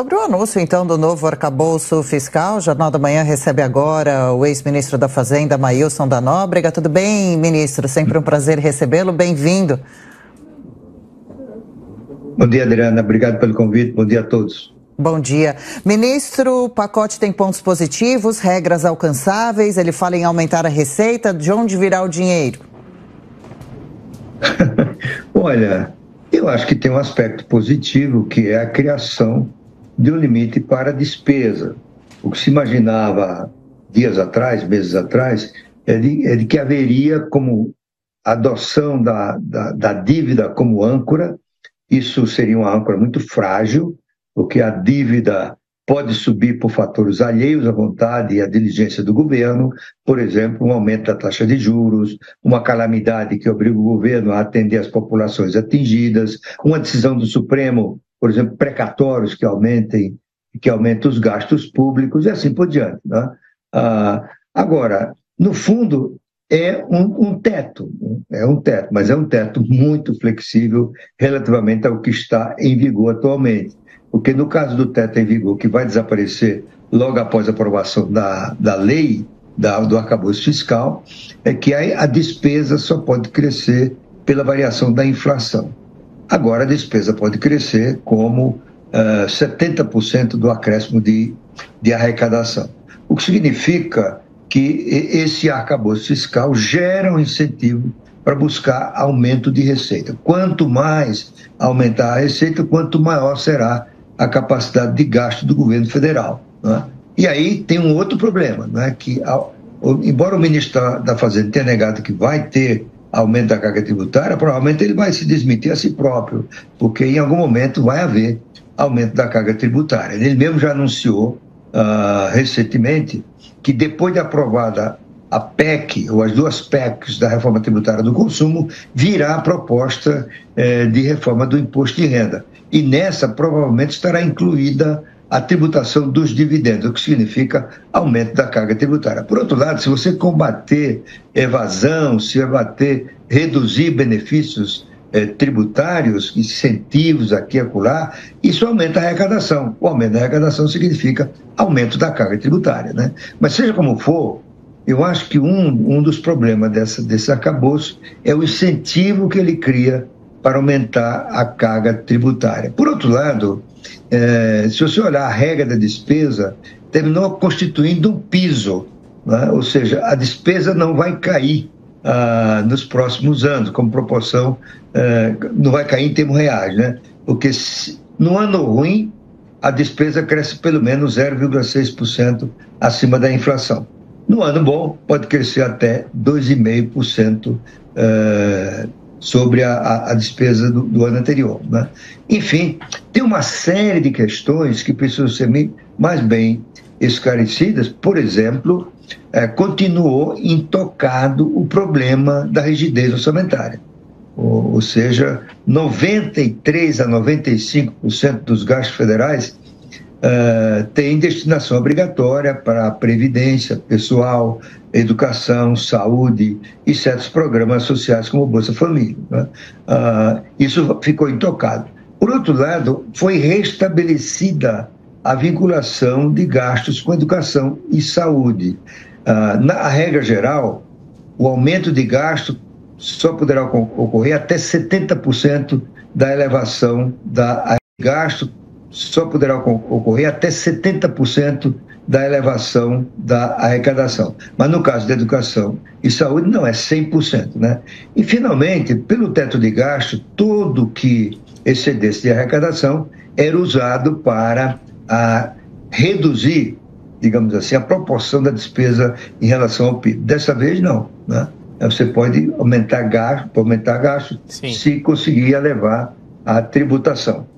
Sobre o anúncio, então, do novo arcabouço fiscal, o Jornal da Manhã recebe agora o ex-ministro da Fazenda, Maílson da Nóbrega. Tudo bem, ministro? Sempre um prazer recebê-lo. Bem-vindo. Bom dia, Adriana. Obrigado pelo convite. Bom dia a todos. Bom dia. Ministro, o pacote tem pontos positivos, regras alcançáveis, ele fala em aumentar a receita. De onde virá o dinheiro? Olha, eu acho que tem um aspecto positivo, que é a criação de um limite para a despesa. O que se imaginava dias atrás, meses atrás, é de que haveria como adoção da dívida como âncora. Isso seria uma âncora muito frágil, porque a dívida pode subir por fatores alheios à vontade e à diligência do governo, por exemplo, um aumento da taxa de juros, uma calamidade que obriga o governo a atender as populações atingidas, uma decisão do Supremo, por exemplo, precatórios que aumentem os gastos públicos e assim por diante, né? Agora, no fundo, é um teto, mas é um teto muito flexível relativamente ao que está em vigor atualmente. Porque no caso do teto em vigor, que vai desaparecer logo após a aprovação da lei, do arcabouço fiscal, é que a despesa só pode crescer pela variação da inflação. Agora a despesa pode crescer como 70% do acréscimo de arrecadação. O que significa que esse arcabouço fiscal gera um incentivo para buscar aumento de receita. Quanto mais aumentar a receita, quanto maior será a capacidade de gasto do governo federal, né? E aí tem um outro problema, né? Que, embora o ministro da Fazenda tenha negado que vai ter aumento da carga tributária, provavelmente ele vai se desmentir a si próprio, porque em algum momento vai haver aumento da carga tributária. Ele mesmo já anunciou recentemente que depois de aprovada a PEC, ou as duas PECs da reforma tributária do consumo, virá a proposta de reforma do imposto de renda. E nessa provavelmente estará incluída a tributação dos dividendos, o que significa aumento da carga tributária. Por outro lado, se você combater evasão, reduzir benefícios tributários, incentivos aqui e acolá, isso aumenta a arrecadação. O aumento da arrecadação significa aumento da carga tributária, né? Mas seja como for, eu acho que um dos problemas desse arcabouço é o incentivo que ele cria para aumentar a carga tributária. Por outro lado, se você olhar a regra da despesa, terminou constituindo um piso, né? Ou seja, a despesa não vai cair nos próximos anos, como proporção, não vai cair em termos reais, né? Porque no ano ruim, a despesa cresce pelo menos 0,6% acima da inflação. No ano bom, pode crescer até 2,5% sobre a despesa do ano anterior, né? Enfim, tem uma série de questões que precisam ser mais bem esclarecidas. Por exemplo, continuou intocado o problema da rigidez orçamentária. Ou seja, 93% a 95% dos gastos federais tem destinação obrigatória para a previdência pessoal, educação, saúde e certos programas sociais como Bolsa Família, né? Isso ficou intocado. Por outro lado, foi restabelecida a vinculação de gastos com educação e saúde. Na regra geral, o aumento de gasto só poderá ocorrer até 70% da elevação da gasto só poderá ocorrer até 70% da elevação da arrecadação. Mas no caso da educação e saúde, não, é 100%, né? E, finalmente, pelo teto de gasto, todo que excedesse de arrecadação era usado para reduzir, digamos assim, a proporção da despesa em relação ao PIB. Dessa vez, não, né? Você pode aumentar gasto se conseguir elevar a tributação.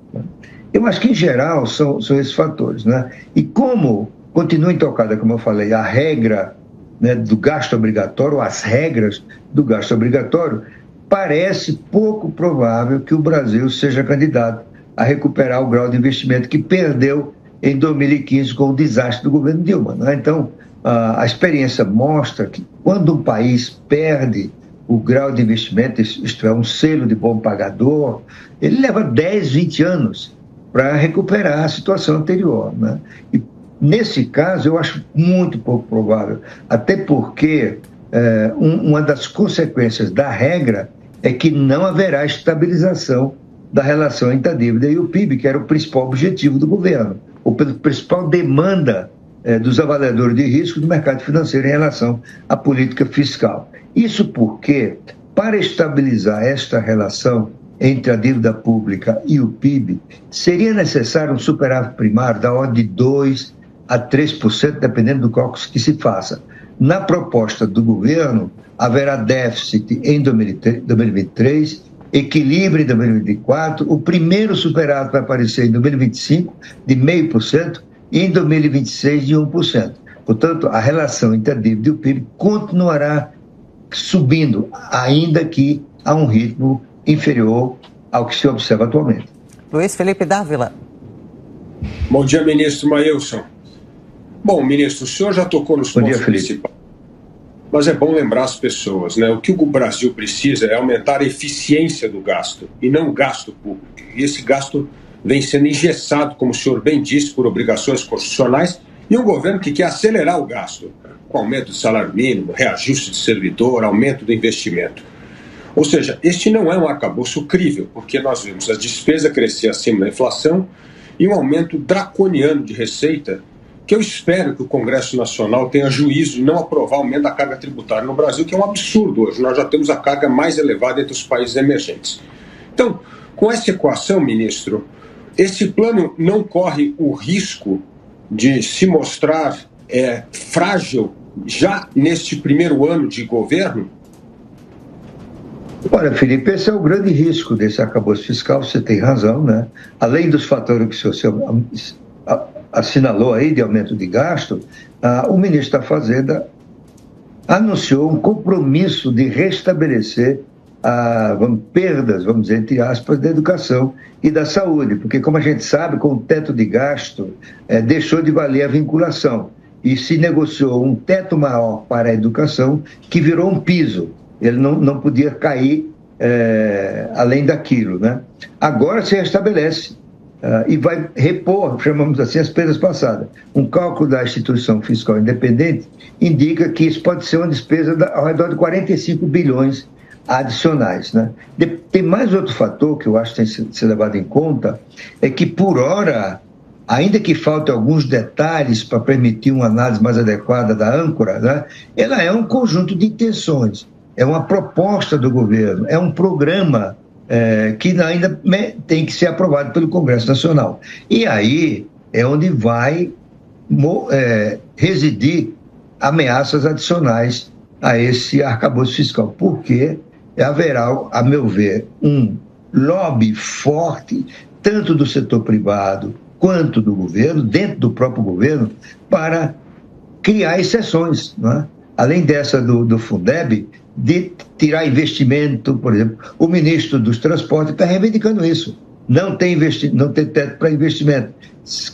Eu acho que, em geral, são esses fatores, né? E como continua intocada, como eu falei, a regra, né, do gasto obrigatório, as regras do gasto obrigatório, parece pouco provável que o Brasil seja candidato a recuperar o grau de investimento que perdeu em 2015 com o desastre do governo Dilma, né? Então, a experiência mostra que quando um país perde o grau de investimento, isto é, um selo de bom pagador, ele leva 10, 20 anos para recuperar a situação anterior, né? E nesse caso, eu acho muito pouco provável, até porque uma das consequências da regra é que não haverá estabilização da relação entre a dívida e o PIB, que era o principal objetivo do governo, ou pela principal demanda dos avaliadores de risco do mercado financeiro em relação à política fiscal. Isso porque, para estabilizar esta relação entre a dívida pública e o PIB, seria necessário um superávit primário da ordem de 2% a 3%, dependendo do cálculo que se faça. Na proposta do governo, haverá déficit em 2023, equilíbrio em 2024, o primeiro superávit vai aparecer em 2025, de 0,5%, e em 2026, de 1%. Portanto, a relação entre a dívida e o PIB continuará subindo, ainda que a um ritmo inferior ao que se observa atualmente. Luiz Felipe Dávila. Bom dia, ministro Maílson. Bom, ministro, o senhor já tocou nos pontos principais, mas é bom lembrar as pessoas, né? O que o Brasil precisa é aumentar a eficiência do gasto e não o gasto público. E esse gasto vem sendo engessado, como o senhor bem disse, por obrigações constitucionais e um governo que quer acelerar o gasto, com aumento do salário mínimo, reajuste de servidor, aumento do investimento. Ou seja, este não é um arcabouço crível, porque nós vemos a despesa crescer acima da inflação e um aumento draconiano de receita, que eu espero que o Congresso Nacional tenha juízo de não aprovar o aumento da carga tributária no Brasil, que é um absurdo hoje. Nós já temos a carga mais elevada entre os países emergentes. Então, com essa equação, ministro, esse plano não corre o risco de se mostrar frágil já neste primeiro ano de governo? Olha, Felipe, esse é o grande risco desse arcabouço fiscal, você tem razão, né? Além dos fatores que o senhor assinalou aí de aumento de gasto, o ministro da Fazenda anunciou um compromisso de restabelecer perdas, vamos dizer, entre aspas, da educação e da saúde, porque, como a gente sabe, com o teto de gasto, deixou de valer a vinculação e se negociou um teto maior para a educação que virou um piso. Ele não podia cair além daquilo, né? Agora se restabelece e vai repor, chamamos assim, as perdas passadas. Um cálculo da instituição fiscal independente indica que isso pode ser uma despesa ao redor de 45 bilhões adicionais, né? Tem mais outro fator que eu acho que tem que ser levado em conta, é que por hora, ainda que faltem alguns detalhes para permitir uma análise mais adequada da âncora, né, ela é um conjunto de intenções, é uma proposta do governo, é um programa que ainda tem que ser aprovado pelo Congresso Nacional. E aí é onde vai residir ameaças adicionais a esse arcabouço fiscal, porque haverá, a meu ver, um lobby forte, tanto do setor privado quanto do governo, dentro do próprio governo, para criar exceções, não é? Além dessa do Fundeb, de tirar investimento, por exemplo. O ministro dos Transportes está reivindicando isso. Não tem teto para investimento.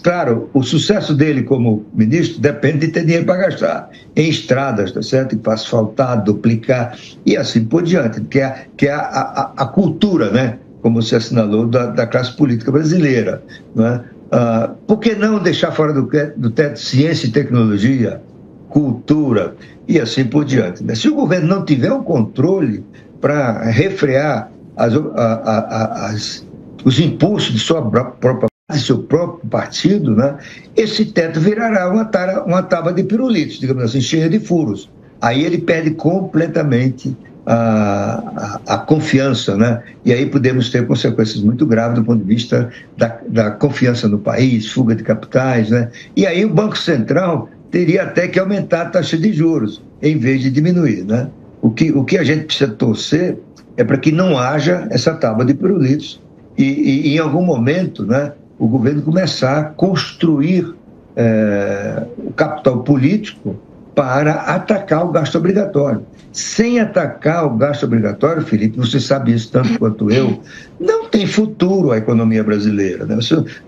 Claro, o sucesso dele como ministro depende de ter dinheiro para gastar em estradas, tá certo? Para asfaltar, duplicar e assim por diante, que é a cultura, né? Como você assinalou, da classe política brasileira, não é? Por que não deixar fora do teto ciência e tecnologia, cultura e assim por diante, né? Se o governo não tiver um controle para refrear os impulsos de seu próprio partido, né, esse teto virará uma tábua de pirulitos, digamos assim, cheia de furos. Aí ele perde completamente a confiança, né? E aí podemos ter consequências muito graves do ponto de vista da confiança no país, fuga de capitais, né? E aí o Banco Central teria até que aumentar a taxa de juros, em vez de diminuir, né? O que a gente precisa torcer é para que não haja essa tábua de pirulitos e em algum momento, né, o governo começar a construir o capital político para atacar o gasto obrigatório. Sem atacar o gasto obrigatório, Felipe, você sabe isso tanto quanto eu, não tem futuro a economia brasileira, né?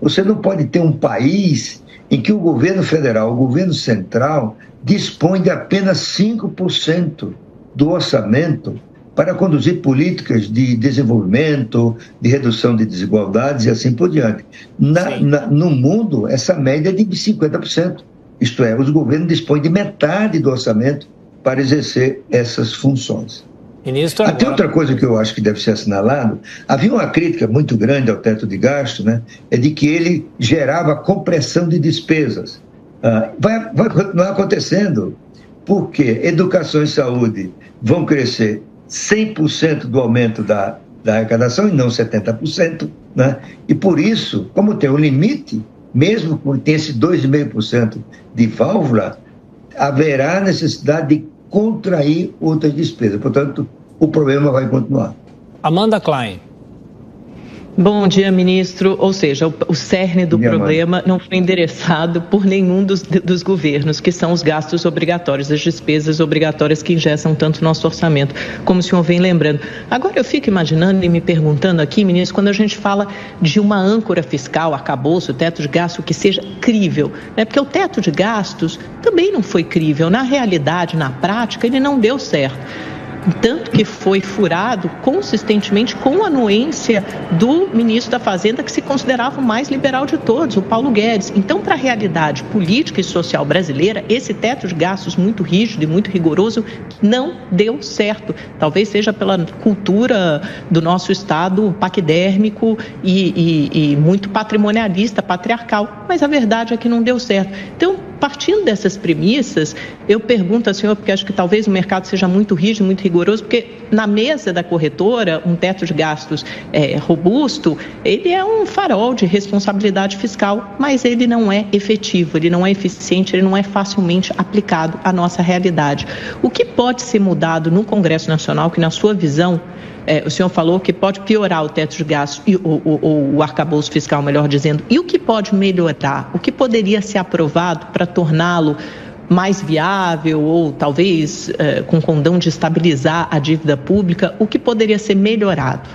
Você não pode ter um país em que o governo federal, o governo central, dispõe de apenas 5% do orçamento para conduzir políticas de desenvolvimento, de redução de desigualdades e assim por diante. No mundo, essa média é de 50%. Isto é, os governos dispõem de metade do orçamento para exercer essas funções. Ministro, até outra coisa que eu acho que deve ser assinalado, havia uma crítica muito grande ao teto de gasto, né, é de que ele gerava compressão de despesas. Vai continuar acontecendo, porque educação e saúde vão crescer 100% do aumento da arrecadação e não 70%, né? E por isso, como tem um limite, mesmo que tenha esse 2,5% de válvula, haverá necessidade de contrair outras despesas. Portanto, o problema vai continuar. Amanda Klein. Bom dia, ministro. Ou seja, o cerne do problema não foi endereçado por nenhum dos governos, que são os gastos obrigatórios, as despesas obrigatórias que ingessam tanto o nosso orçamento, como o senhor vem lembrando. Agora, eu fico imaginando e me perguntando aqui, ministro, quando a gente fala de uma âncora fiscal, arcabouço, teto de gasto, que seja crível, né? Porque o teto de gastos também não foi crível. Na realidade, na prática, ele não deu certo. Tanto que foi furado consistentemente com a anuência do ministro da Fazenda, que se considerava o mais liberal de todos, o Paulo Guedes. Então, para a realidade política e social brasileira, esse teto de gastos muito rígido e muito rigoroso não deu certo. Talvez seja pela cultura do nosso Estado paquidérmico e muito patrimonialista, patriarcal, mas a verdade é que não deu certo. Então, partindo dessas premissas, eu pergunto ao senhor, porque acho que talvez o mercado seja muito rígido, muito rigoroso, porque na mesa da corretora, um teto de gastos robusto, ele é um farol de responsabilidade fiscal, mas ele não é efetivo, ele não é eficiente, ele não é facilmente aplicado à nossa realidade. O que pode ser mudado no Congresso Nacional, que na sua visão, o senhor falou que pode piorar o teto de gastos, ou o arcabouço fiscal, melhor dizendo, e o que pode melhorar? O que poderia ser aprovado para torná-lo mais viável ou talvez com condão de estabilizar a dívida pública? O que poderia ser melhorado?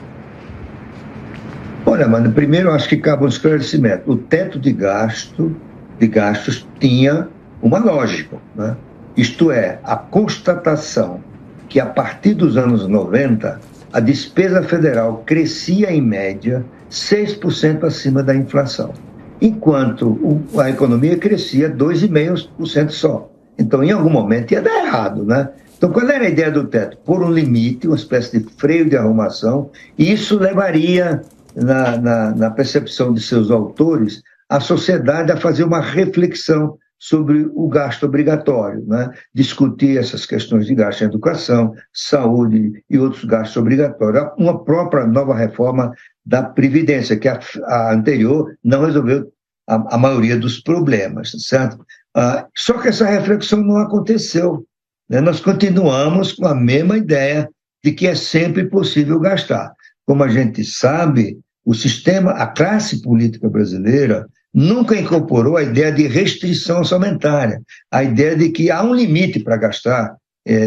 Olha, mano, primeiro eu acho que cabe um esclarecimento. O teto de gastos tinha uma lógica, né? Isto é, a constatação que a partir dos anos 90 a despesa federal crescia em média 6% acima da inflação, enquanto a economia crescia 2,5% só. Então, em algum momento, ia dar errado, né? Então, qual era a ideia do teto? Pôr um limite, uma espécie de freio de arrumação, e isso levaria, na percepção de seus autores, a sociedade a fazer uma reflexão sobre o gasto obrigatório, né? Discutir essas questões de gasto em educação, saúde e outros gastos obrigatórios. Uma própria nova reforma da Previdência, que a anterior não resolveu a maioria dos problemas, certo? Só que essa reflexão não aconteceu, né? Nós continuamos com a mesma ideia de que é sempre possível gastar. Como a gente sabe, a classe política brasileira nunca incorporou a ideia de restrição orçamentária, a ideia de que há um limite para gastar,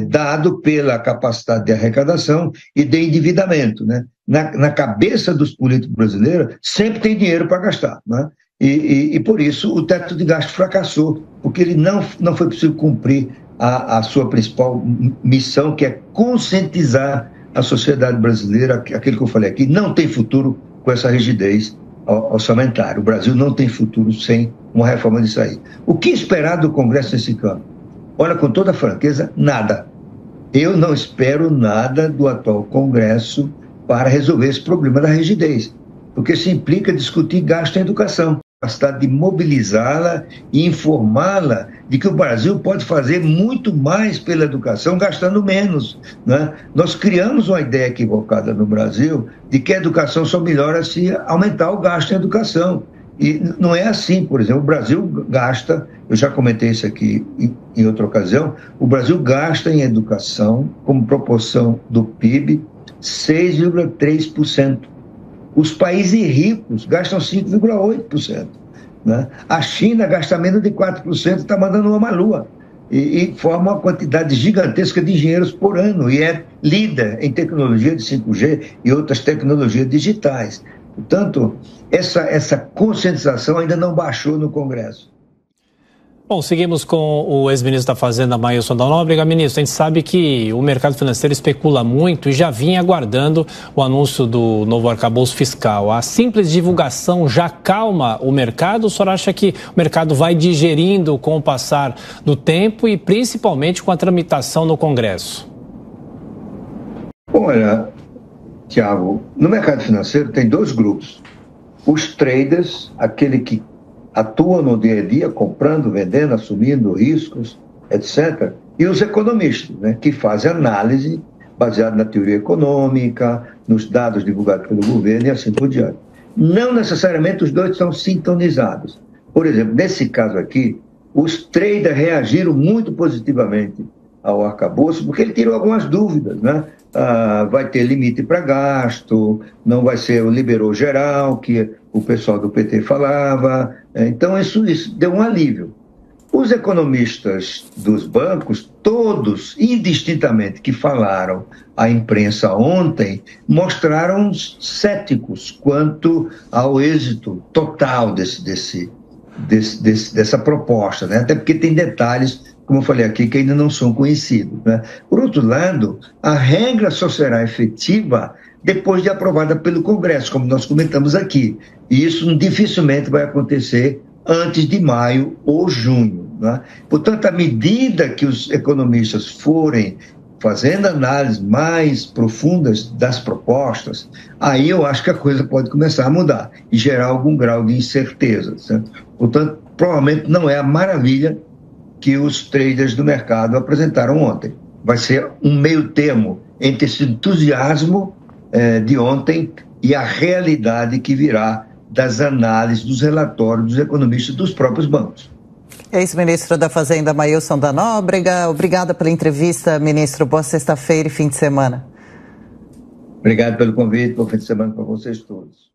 dado pela capacidade de arrecadação e de endividamento, né? Na cabeça dos políticos brasileiros, sempre tem dinheiro para gastar, né? E por isso o teto de gasto fracassou, porque ele não foi possível cumprir a sua principal missão, que é conscientizar a sociedade brasileira, aquilo que eu falei aqui, não tem futuro com essa rigidez orçamentária. O Brasil não tem futuro sem uma reforma disso aí. O que esperar do Congresso nesse campo? Olha, com toda franqueza, nada. Eu não espero nada do atual Congresso para resolver esse problema da rigidez, porque isso implica discutir gasto em educação, capacidade de mobilizá-la e informá-la de que o Brasil pode fazer muito mais pela educação gastando menos, né? Nós criamos uma ideia equivocada no Brasil de que a educação só melhora se aumentar o gasto em educação. E não é assim. Por exemplo, o Brasil gasta, eu já comentei isso aqui em outra ocasião, o Brasil gasta em educação, como proporção do PIB, 6,3%. Os países ricos gastam 5,8%. Né? A China gasta menos de 4%, está mandando uma lua. E forma uma quantidade gigantesca de engenheiros por ano. E é líder em tecnologia de 5G e outras tecnologias digitais. Portanto, essa conscientização ainda não baixou no Congresso. Bom, seguimos com o ex-ministro da Fazenda, Maílson da Nóbrega. Ministro, a gente sabe que o mercado financeiro especula muito e já vinha aguardando o anúncio do novo arcabouço fiscal. A simples divulgação já calma o mercado? O senhor acha que o mercado vai digerindo com o passar do tempo e principalmente com a tramitação no Congresso? Olha, Tiago, no mercado financeiro tem dois grupos. Os traders, aquele que atua no dia a dia, comprando, vendendo, assumindo riscos, etc. E os economistas, né, que fazem análise baseada na teoria econômica, nos dados divulgados pelo governo e assim por diante. Não necessariamente os dois estão sintonizados. Por exemplo, nesse caso aqui, os traders reagiram muito positivamente ao arcabouço, porque ele tirou algumas dúvidas, né? Vai ter limite para gasto, não vai ser o liberou geral, que o pessoal do PT falava. Então, isso deu um alívio. Os economistas dos bancos, todos, indistintamente, que falaram à imprensa ontem, mostraram céticos quanto ao êxito total dessa proposta, né? Até porque tem detalhes, como eu falei aqui, que ainda não são conhecidos, né? Por outro lado, a regra só será efetiva depois de aprovada pelo Congresso, como nós comentamos aqui. E isso dificilmente vai acontecer antes de maio ou junho, né? Portanto, à medida que os economistas forem fazendo análises mais profundas das propostas, aí eu acho que a coisa pode começar a mudar e gerar algum grau de incerteza, certo? Portanto, provavelmente não é a maravilha que os traders do mercado apresentaram ontem. Vai ser um meio termo entre esse entusiasmo de ontem e a realidade que virá das análises, dos relatórios dos economistas dos próprios bancos. Ex-ministro da Fazenda, Maílson da Nóbrega, obrigada pela entrevista, ministro. Boa sexta-feira e fim de semana. Obrigado pelo convite, bom fim de semana para vocês todos.